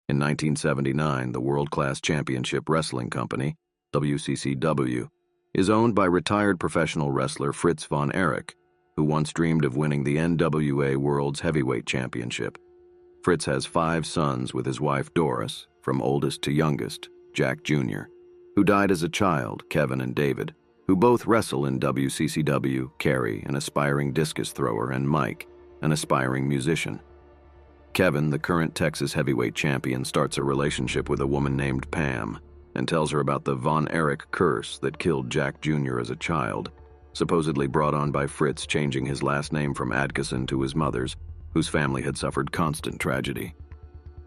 In 1979, the World-Class Championship Wrestling Company, WCCW, is owned by retired professional wrestler Fritz von Erich, who once dreamed of winning the NWA World's Heavyweight Championship. Fritz has 5 sons with his wife Doris, from oldest to youngest, Jack Jr., who died as a child, Kevin and David, who both wrestle in WCCW, Kerry, an aspiring discus thrower, and Mike, an aspiring musician. Kevin, the current Texas heavyweight champion, starts a relationship with a woman named Pam and tells her about the Von Erich curse that killed Jack Jr. as a child, supposedly brought on by Fritz changing his last name from Adkisson to his mother's, whose family had suffered constant tragedy.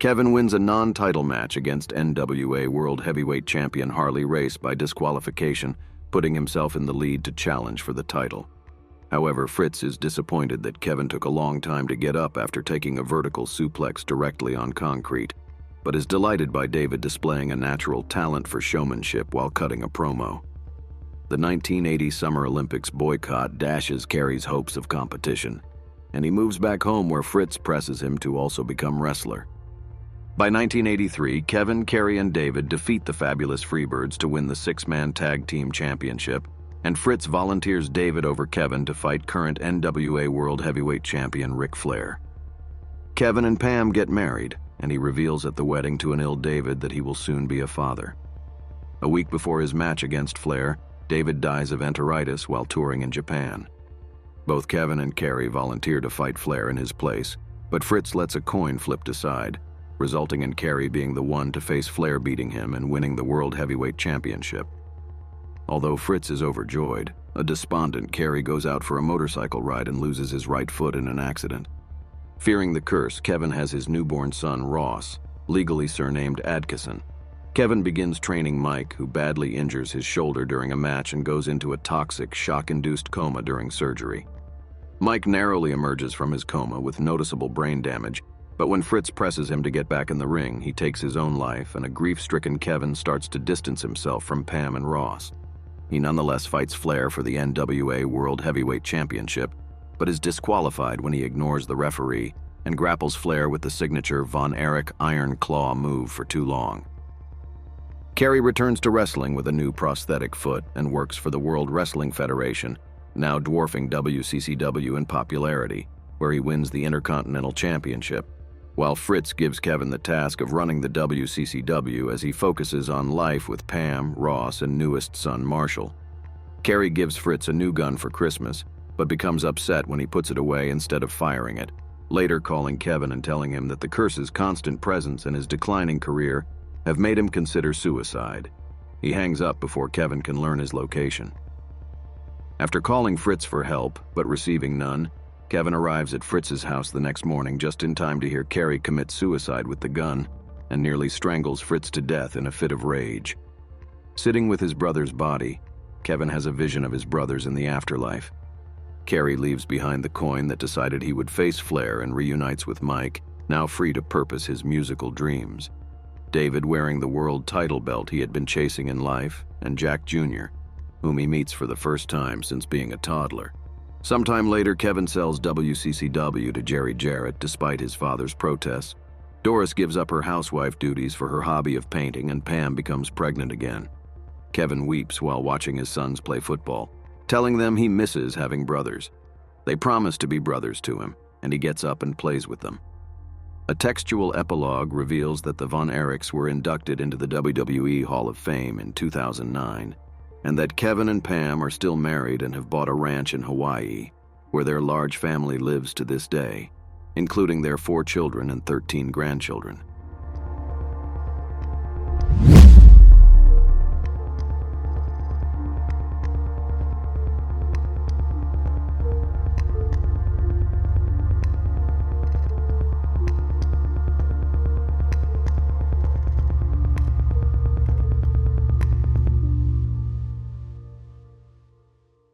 Kevin wins a non-title match against NWA World Heavyweight Champion Harley Race by disqualification, putting himself in the lead to challenge for the title. However, Fritz is disappointed that Kevin took a long time to get up after taking a vertical suplex directly on concrete, but is delighted by David displaying a natural talent for showmanship while cutting a promo. The 1980 Summer Olympics boycott dashes Kerry's hopes of competition, and he moves back home where Fritz presses him to also become wrestler. By 1983, Kevin, Kerry, and David defeat the Fabulous Freebirds to win the 6-man tag team championship, and Fritz volunteers David over Kevin to fight current NWA World Heavyweight Champion Ric Flair. Kevin and Pam get married, and he reveals at the wedding to an ill David that he will soon be a father. A week before his match against Flair, David dies of enteritis while touring in Japan. Both Kevin and Kerry volunteer to fight Flair in his place, but Fritz lets a coin flip aside, resulting in Kerry being the one to face Flair beating him and winning the World Heavyweight Championship. Although Fritz is overjoyed, a despondent Kerry goes out for a motorcycle ride and loses his right foot in an accident. Fearing the curse, Kevin has his newborn son Ross, legally surnamed Adkisson. Kevin begins training Mike, who badly injures his shoulder during a match and goes into a toxic, shock-induced coma during surgery. Mike narrowly emerges from his coma with noticeable brain damage, but when Fritz presses him to get back in the ring, he takes his own life, and a grief-stricken Kevin starts to distance himself from Pam and Ross. He nonetheless fights Flair for the NWA World Heavyweight Championship, but is disqualified when he ignores the referee and grapples Flair with the signature Von Erich Iron Claw move for too long. Kerry returns to wrestling with a new prosthetic foot and works for the World Wrestling Federation, now dwarfing WCCW in popularity, where he wins the Intercontinental Championship, while Fritz gives Kevin the task of running the WCCW as he focuses on life with Pam, Ross, and newest son Marshall. Kerry gives Fritz a new gun for Christmas, but becomes upset when he puts it away instead of firing it, later calling Kevin and telling him that the curse's constant presence and his declining career have made him consider suicide. He hangs up before Kevin can learn his location. After calling Fritz for help, but receiving none, Kevin arrives at Fritz's house the next morning just in time to hear Kerry commit suicide with the gun and nearly strangles Fritz to death in a fit of rage. Sitting with his brother's body, Kevin has a vision of his brothers in the afterlife. Kerry leaves behind the coin that decided he would face Flair and reunites with Mike, now free to purpose his musical dreams. David wearing the world title belt he had been chasing in life, and Jack Jr., whom he meets for the first time since being a toddler. Sometime later, Kevin sells WCCW to Jerry Jarrett despite his father's protests. Doris gives up her housewife duties for her hobby of painting, and Pam becomes pregnant again. Kevin weeps while watching his sons play football, telling them he misses having brothers. They promise to be brothers to him, and he gets up and plays with them. A textual epilogue reveals that the Von Erichs were inducted into the WWE Hall of Fame in 2009, and that Kevin and Pam are still married and have bought a ranch in Hawaii, where their large family lives to this day, including their 4 children and 13 grandchildren.